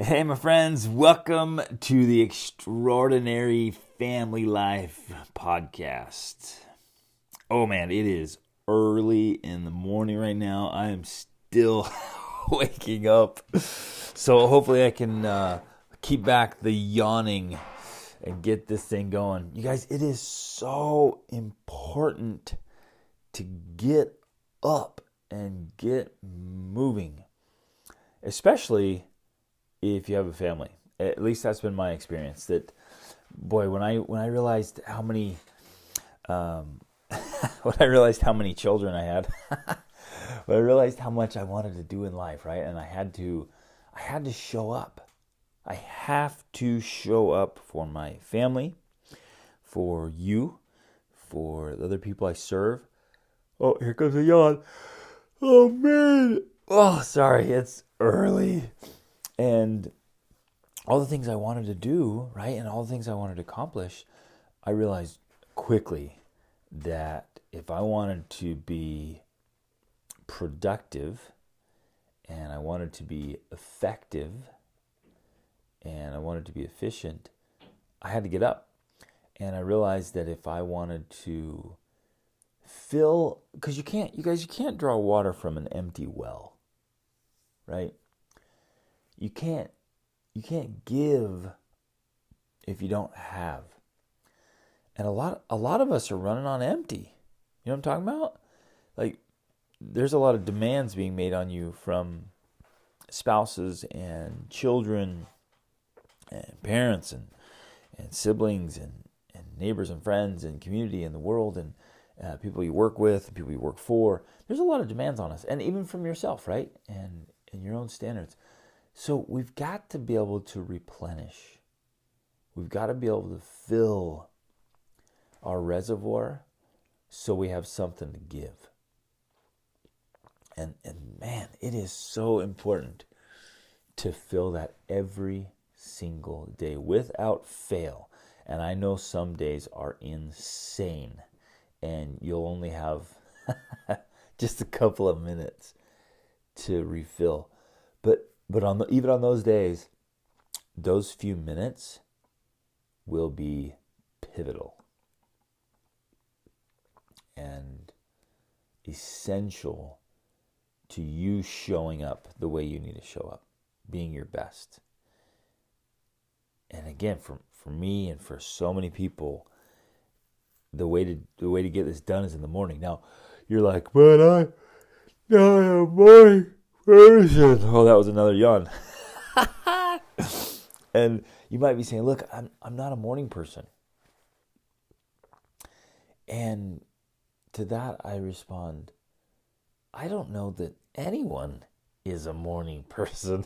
Hey, my friends, welcome to the Extraordinary Family Life podcast. Oh man, it is early in the morning right now. I am still waking up. So hopefully I can keep back the yawning and get this thing going. You guys, it is so important to get up and get moving, especially if you have a family. At least that's been my experience. That, boy, when I realized how many when I realized how many children I had, when I realized how much I wanted to do in life, right? And I had to show up. I have to show up for my family, for you, for the other people I serve. Oh, here comes a yawn. Oh man. Oh, sorry, it's early. And all the things I wanted to do, right, and all the things I wanted to accomplish, I realized quickly that if I wanted to be productive and I wanted to be effective and I wanted to be efficient, I had to get up. And I realized that if I wanted to fill, because you can't draw water from an empty well, right? You can't give if you don't have. And a lot of us are running on empty. You know what I'm talking about? Like, there's a lot of demands being made on you from spouses and children and parents and siblings and neighbors and friends and community and the world and people you work with and people you work for. There's a lot of demands on us, and even from yourself, right? And your own standards. So we've got to be able to replenish. We've got to be able to fill our reservoir so we have something to give. And man, it is so important to fill that every single day without fail. And I know some days are insane and you'll only have just a couple of minutes to refill. But even on those days, those few minutes will be pivotal and essential to you showing up the way you need to show up, being your best. And again, for me and for so many people, the way to get this done is in the morning. Now, you're like, but I'm not a morning person. Oh, that was another yawn. And you might be saying, look, I'm not a morning person. And to that I respond, I don't know that anyone is a morning person.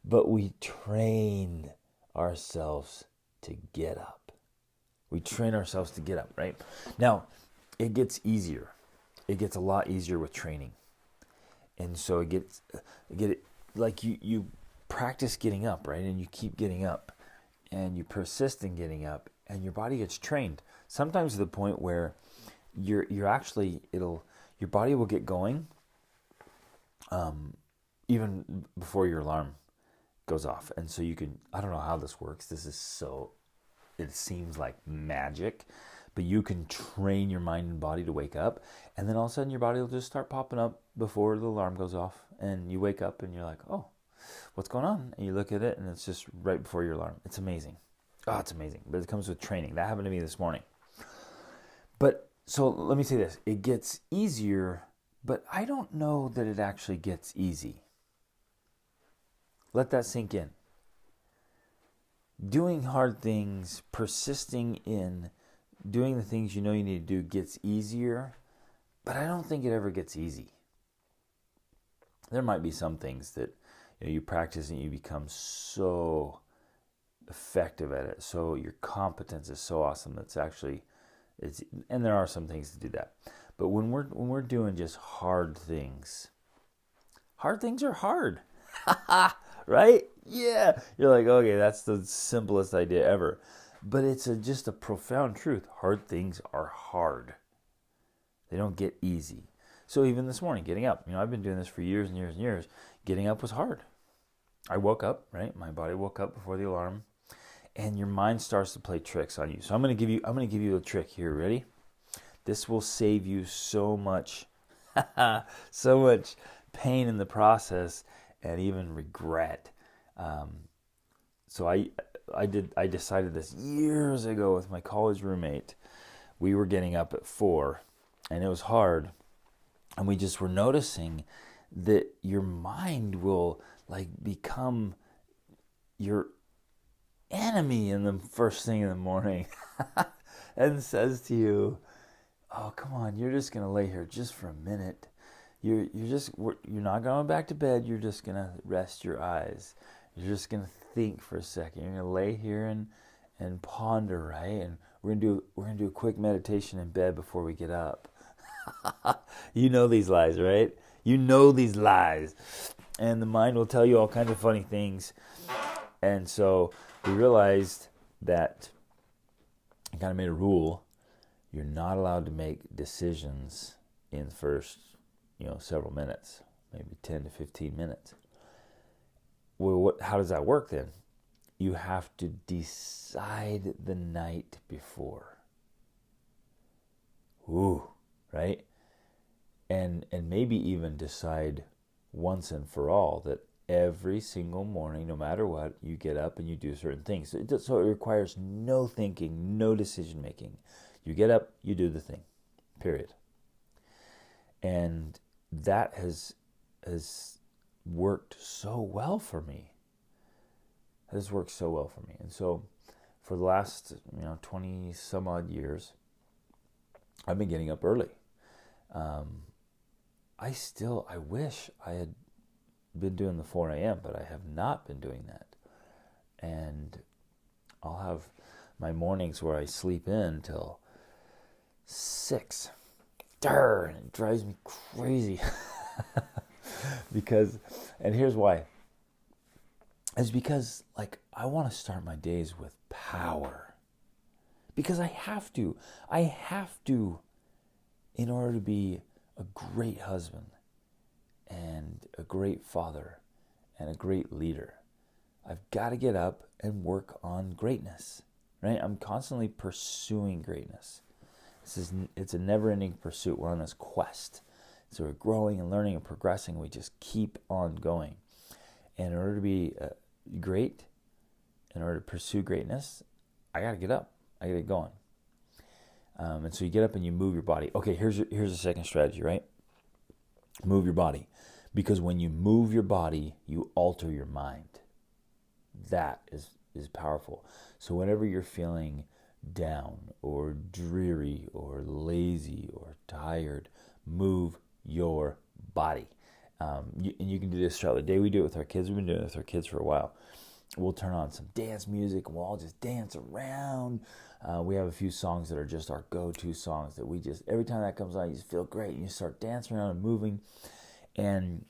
But we train ourselves to get up. We train ourselves to get up, right? Now, it gets easier. It gets a lot easier with training. And so like you practice getting up, right? And you keep getting up and you persist in getting up and your body gets trained. Sometimes to the point where your body will get going even before your alarm goes off. And so I don't know how this works. It seems like magic, but you can train your mind and body to wake up, and then all of a sudden your body will just start popping up before the alarm goes off, and you wake up and you're like, oh, what's going on? And you look at it and it's just right before your alarm. It's amazing. Oh, it's amazing. But it comes with training. That happened to me this morning. But so let me say this. It gets easier, but I don't know that it actually gets easy. Let that sink in. Doing hard things, persisting in doing the things you know you need to do gets easier, but I don't think it ever gets easy. There might be some things that you practice and you become so effective at it. So your competence is so awesome. And there are some things to do that. But when we're doing just hard things are hard. Right? Yeah. You're like, okay, that's the simplest idea ever. But it's just a profound truth. Hard things are hard. They don't get easy. So even this morning, getting up, I've been doing this for years and years and years. Getting up was hard. I woke up, right? My body woke up before the alarm, and your mind starts to play tricks on you. So I'm going to give you a trick here. Ready? This will save you so much, so much pain in the process, and even regret. So I decided this years ago with my college roommate. We were getting up at 4, and it was hard, and we just were noticing that your mind will like become your enemy in the first thing in the morning and says to you, oh, come on, you're just going to lay here just for a minute. You're not going back to bed. You're just going to rest your eyes. You're just going to think for a second. You're going to lay here and ponder, right? And we're going to do a quick meditation in bed before we get up. You know these lies, right? You know these lies. And the mind will tell you all kinds of funny things. And so we realized that I kind of made a rule. You're not allowed to make decisions in the first, several minutes, maybe 10 to 15 minutes. Well, how does that work then? You have to decide the night before. Ooh, right? And maybe even decide once and for all that every single morning, no matter what, you get up and you do certain things. So it requires no thinking, no decision making. You get up, you do the thing, period. And that has worked so well for me. Has worked so well for me. And so for the last 20 some odd years, I've been getting up early. I wish I had been doing the 4 a.m., but I have not been doing that. And I'll have my mornings where I sleep in till 6. And it drives me crazy. And here's why. It's because, I want to start my days with power. Because I have to. I have to in order to be a great husband and a great father and a great leader. I've got to get up and work on greatness, right? I'm constantly pursuing greatness. It's a never-ending pursuit. We're on this quest. So we're growing and learning and progressing. We just keep on going. And in order to be great, in order to pursue greatness, I got to get up. I got to get going. And so you get up and you move your body. Okay, here's a second strategy, right? Move your body. Because when you move your body, you alter your mind. That is powerful. So whenever you're feeling down or dreary or lazy or tired, move your body. And you can do this throughout the day. We do it with our kids. We've been doing it with our kids for a while. We'll turn on some dance music and we'll all just dance around. We have a few songs that are just our go-to songs that we just, every time that comes on, you just feel great. And you start dancing around and moving. And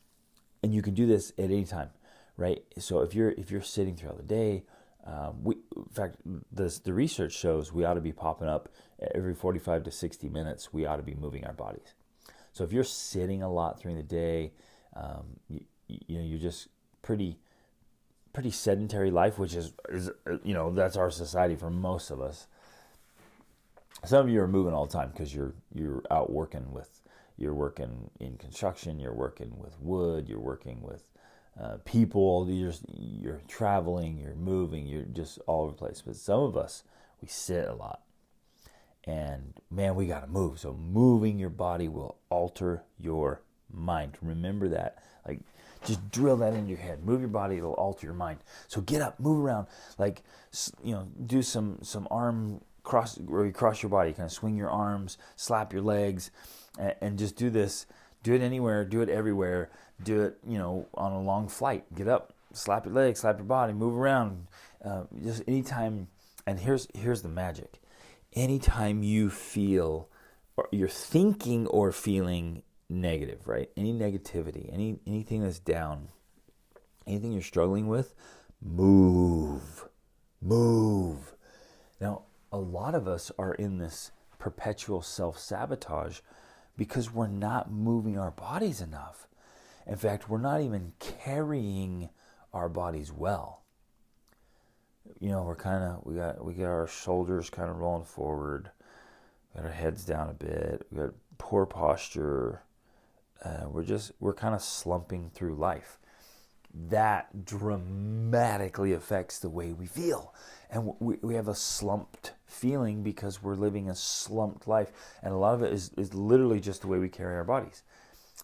you can do this at any time, right? So if you're sitting throughout the day, in fact, the research shows we ought to be popping up every 45 to 60 minutes. We ought to be moving our bodies. So if you're sitting a lot during the day, you're just pretty sedentary life, which is that's our society for most of us. Some of you are moving all the time because you're out working you're working in construction, you're working with wood, you're working with people, you're traveling, you're moving, you're just all over the place. But some of us, we sit a lot. And man, we got to move. So moving your body will alter your mind. Remember that. Just drill that into your head. Move your body, it'll alter your mind. So get up, move around. Do some arm cross, where you cross your body, kind of swing your arms, slap your legs, and just do this. Do it anywhere, do it everywhere. Do it, on a long flight. Get up, slap your legs, slap your body, move around. Just anytime. And here's the magic. Anytime you feel, or you're thinking or feeling negative, right? Any negativity, anything that's down, anything you're struggling with, move. Now, a lot of us are in this perpetual self-sabotage because we're not moving our bodies enough. In fact, we're not even carrying our bodies well. You know, we got our shoulders kind of rolling forward, got our heads down a bit, we got poor posture. We're kind of slumping through life. That dramatically affects the way we feel. And we have a slumped feeling because we're living a slumped life. And a lot of it is literally just the way we carry our bodies.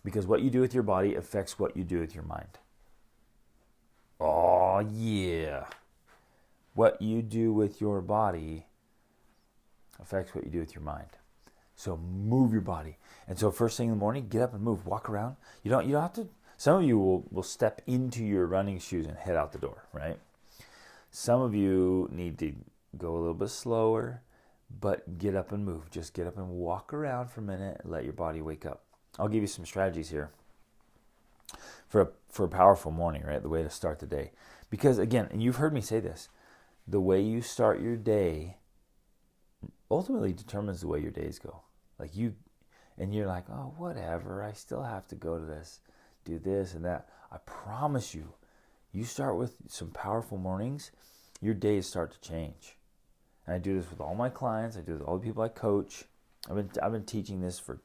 Because what you do with your body affects what you do with your mind. Oh, yeah. What you do with your body affects what you do with your mind. So move your body. And so first thing in the morning, get up and move. Walk around. You don't have to. Some of you will step into your running shoes and head out the door, right? Some of you need to go a little bit slower, but get up and move. Just get up and walk around for a minute and let your body wake up. I'll give you some strategies here for a powerful morning, right? The way to start the day. Because again, and you've heard me say this, the way you start your day ultimately determines the way your days go. And you're like, oh, whatever, I still have to go to this, do this and that. I promise you, you start with some powerful mornings, your days start to change. And I do this with all my clients. I do this with all the people I coach. I've been teaching this for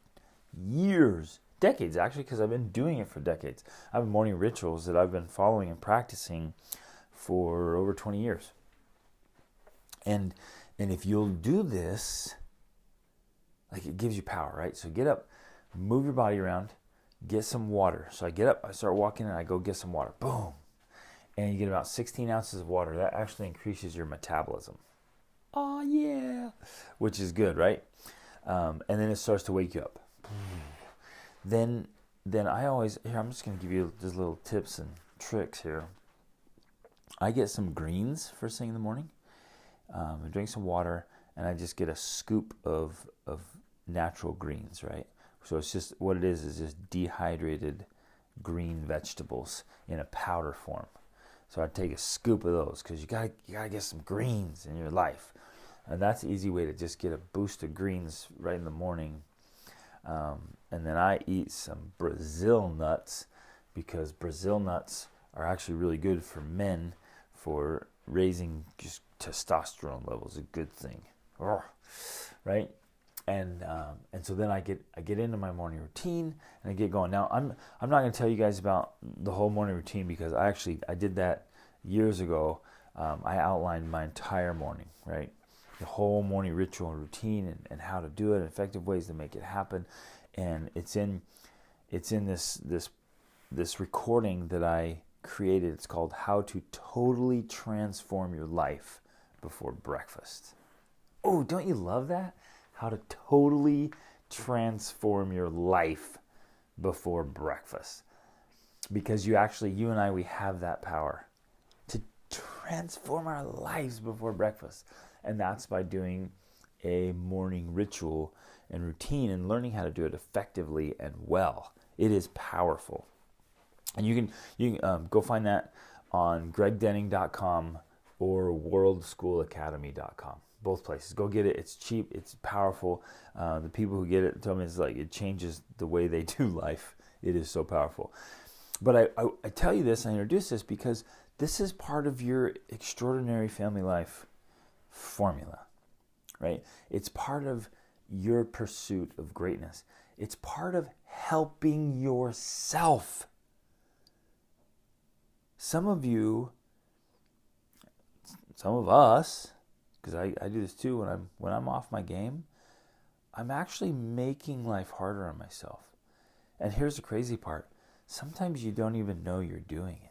years, decades actually, because I've been doing it for decades. I have morning rituals that I've been following and practicing for over 20 years. And if you'll do this, like, it gives you power, right? So get up, move your body around, get some water. So I get up, I start walking, and I go get some water. Boom. And you get about 16 ounces of water. That actually increases your metabolism. Oh, yeah. Which is good, right? And then it starts to wake you up. Then I always, here, I'm just going to give you just little tips and tricks here. I get some greens first thing in the morning. I drink some water, and I just get a scoop of natural greens, right? So it's just, what it is just dehydrated green vegetables in a powder form. So I take a scoop of those because you gotta get some greens in your life, and that's an easy way to just get a boost of greens right in the morning. And then I eat some Brazil nuts because Brazil nuts are actually really good for men for raising just testosterone levels. A good thing, right? And so then I get into my morning routine and I get going. Now I'm not going to tell you guys about the whole morning routine because I did that years ago. I outlined my entire morning, right? The whole morning ritual and routine and how to do it, and effective ways to make it happen. And it's in this recording that I created. It's called How to Totally Transform Your Life Before Breakfast. Oh, don't you love that? How to totally transform your life before breakfast. Because you and I, we have that power to transform our lives before breakfast. And that's by doing a morning ritual and routine and learning how to do it effectively and well. It is powerful. And you can go find that on gregdenning.com or worldschoolacademy.com. Both places. Go get it. It's cheap. It's powerful. The people who get it tell me it's like it changes the way they do life. It is so powerful. But I tell you this, I introduce this because this is part of your extraordinary family life formula, right? It's part of your pursuit of greatness. It's part of helping yourself. Some of us, because I do this too when I'm off my game, I'm actually making life harder on myself. And here's the crazy part. Sometimes you don't even know you're doing it.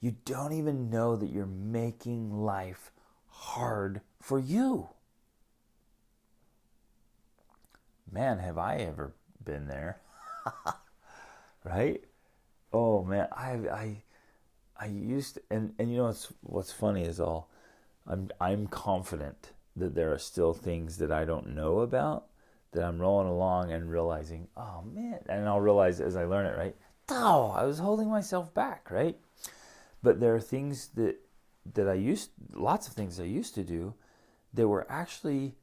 You don't even know that you're making life hard for you. Man, have I ever been there. Right? Oh man, I used to, and you know what's funny is I'm confident that there are still things that I don't know about that I'm rolling along and realizing, oh man, and I'll realize as I learn it, right? Oh, I was holding myself back, right? But there are things that lots of things I used to do that were actually,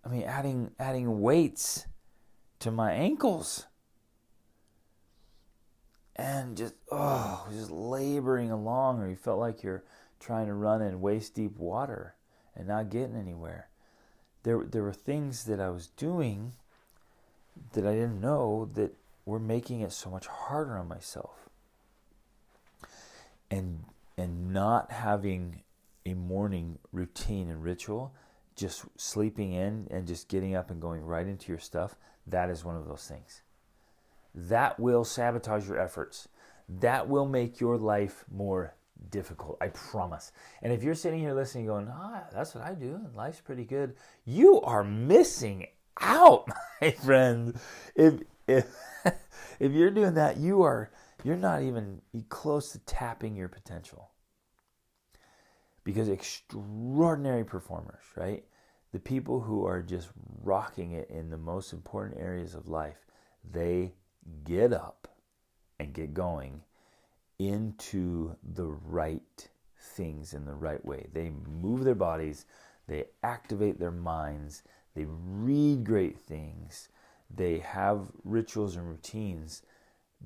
adding weights to my ankles. and just laboring along, or you felt like you're trying to run in waist deep water and not getting anywhere. There were things that I was doing that I didn't know that were making it so much harder on myself. And not having a morning routine and ritual, just sleeping in and just getting up and going right into your stuff, that is one of those things. That will sabotage your efforts. That will make your life more difficult, I promise. And if you're sitting here listening going, that's what I do, and life's pretty good, you are missing out, my friend. If you're doing that, you're not even close to tapping your potential. Because extraordinary performers, right? The people who are just rocking it in the most important areas of life, they get up and get going into the right things in the right way. They move their bodies, they activate their minds, they read great things, they have rituals and routines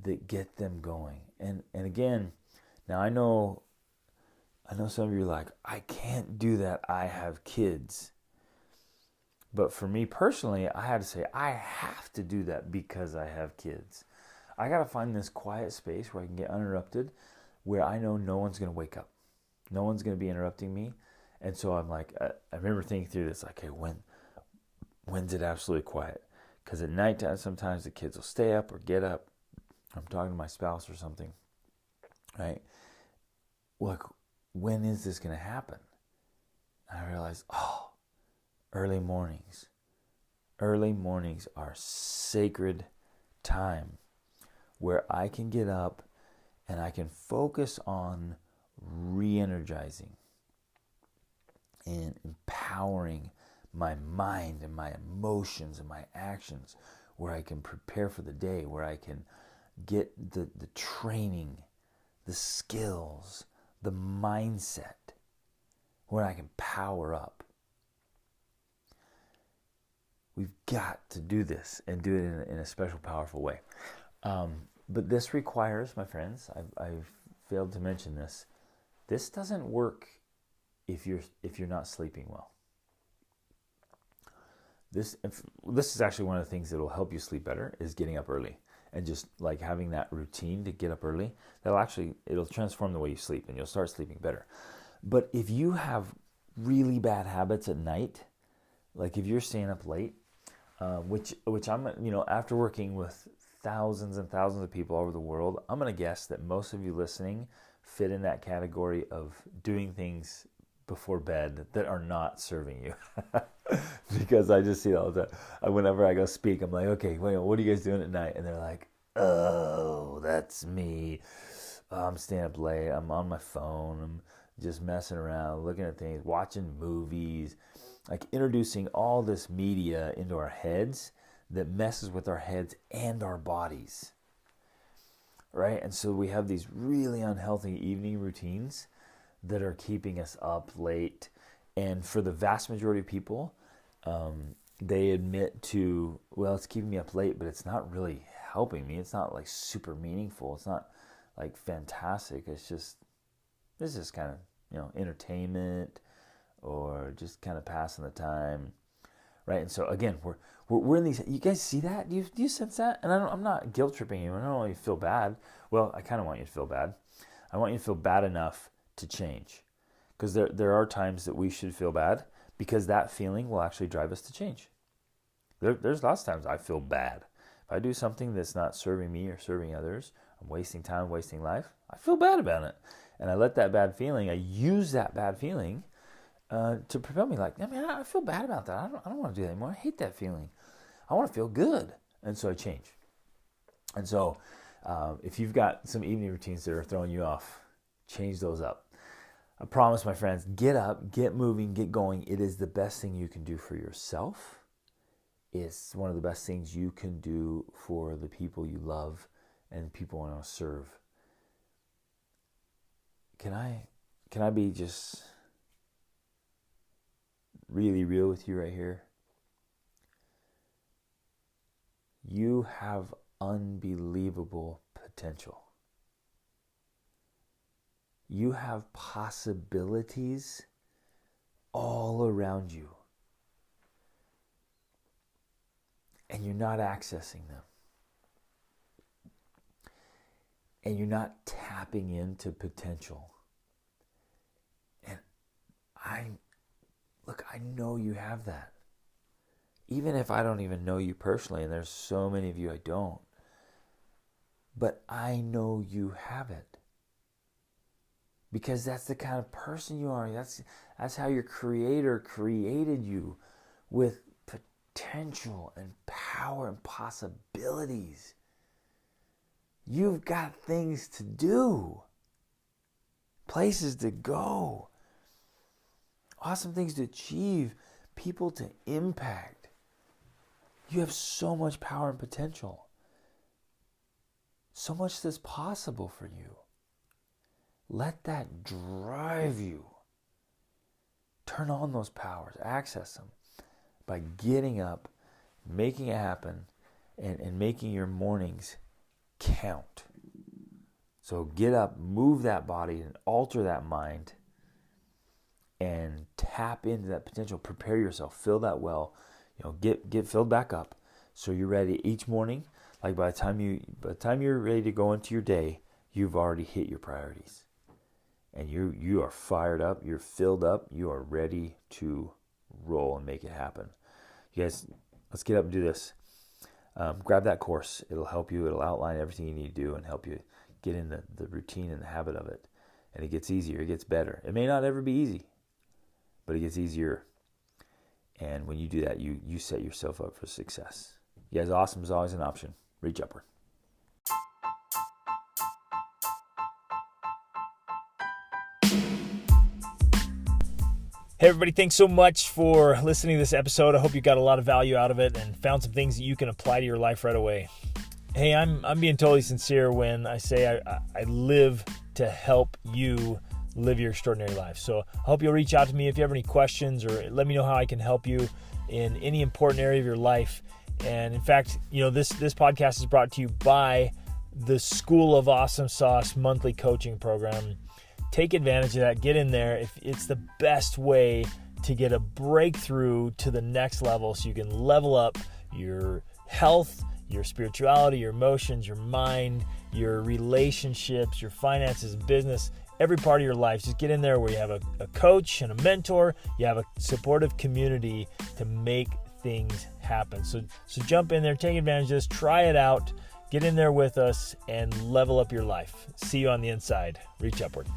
that get them going. And again, now I know some of you are like, I can't do that, I have kids. But for me personally, I had to say, I have to do that because I have kids. I got to find this quiet space where I can get uninterrupted, where I know no one's going to wake up. No one's going to be interrupting me. And so I'm like, I remember thinking through this, like, hey, when's it absolutely quiet? Because at nighttime, sometimes the kids will stay up or get up. I'm talking to my spouse or something, right? Like, when is this going to happen? And I realized, early mornings. Early mornings are sacred time where I can get up and I can focus on re-energizing and empowering my mind and my emotions and my actions, where I can prepare for the day, where I can get the training, the skills, the mindset, where I can power up. We've got to do this and do it in a special, powerful way. But this requires, my friends, I've failed to mention this. This doesn't work if you're not sleeping well. This is actually one of the things that will help you sleep better, is getting up early and just like having that routine to get up early. It'll transform the way you sleep and you'll start sleeping better. But if you have really bad habits at night, like if you're staying up late, which I'm, after working with thousands and thousands of people all over the world, I'm going to guess that most of you listening fit in that category of doing things before bed that are not serving you. Because I just see it all the time. Whenever I go speak, I'm like, okay, wait, what are you guys doing at night? And they're like, oh, that's me. I'm staying up late. I'm on my phone. I'm just messing around, looking at things, watching movies, like introducing all this media into our heads that messes with our heads and our bodies, right? And so we have these really unhealthy evening routines that are keeping us up late. And for the vast majority of people, they admit to, well, it's keeping me up late, but it's not really helping me. It's not like super meaningful. It's not like fantastic. It's just kind of, entertainment or just kind of passing the time, right? And so again, we're in these. You guys see that? Do you sense that? And I'm not guilt tripping you. I don't want you to feel bad. Well, I kind of want you to feel bad. I want you to feel bad enough to change, because there are times that we should feel bad, because that feeling will actually drive us to change. There's lots of times I feel bad. If I do something that's not serving me or serving others, I'm wasting time, wasting life, I feel bad about it. And I let that bad feeling, I use that bad feeling to propel me, like, I feel bad about that. I don't want to do that anymore. I hate that feeling. I want to feel good. And so I change. And so if you've got some evening routines that are throwing you off, change those up. I promise, my friends, get up, get moving, get going. It is the best thing you can do for yourself. It's one of the best things you can do for the people you love and people you want to serve. Can I be just really real with you right here? You have unbelievable potential. You have possibilities all around you, and you're not accessing them. And you're not tapping into potential. And I know you have that. Even if I don't even know you personally, and there's so many of you I don't, but I know you have it. Because that's the kind of person you are. That's how your Creator created you, with potential and power and possibilities. You've got things to do, places to go, awesome things to achieve, people to impact. You have so much power and potential. So much that's possible for you. Let that drive you. Turn on those powers, access them by getting up, making it happen, and making your mornings count. So get up, move that body, and alter that mind, and tap into that potential. Prepare yourself, fill that well. Get filled back up, so you're ready each morning. Like by the time you're ready to go into your day, you've already hit your priorities, and you are fired up, you're filled up, you are ready to roll and make it happen. You guys, let's get up and do this. Grab that course. It'll help you. It'll outline everything you need to do and help you get in the routine and the habit of it. And it gets easier. It gets better. It may not ever be easy, but it gets easier. And when you do that, you set yourself up for success. You guys, awesome is always an option. Reach upward. Hey everybody, thanks so much for listening to this episode. I hope you got a lot of value out of it and found some things that you can apply to your life right away. Hey, I'm being totally sincere when I say I live to help you live your extraordinary life. So I hope you'll reach out to me if you have any questions, or let me know how I can help you in any important area of your life. And in fact, this podcast is brought to you by the School of Awesome Sauce monthly coaching program. Take advantage of that. Get in there. It's the best way to get a breakthrough to the next level, so you can level up your health, your spirituality, your emotions, your mind, your relationships, your finances, business, every part of your life. Just get in there where you have a coach and a mentor. You have a supportive community to make things happen. So jump in there, take advantage of this, try it out, get in there with us, and level up your life. See you on the inside. Reach upward.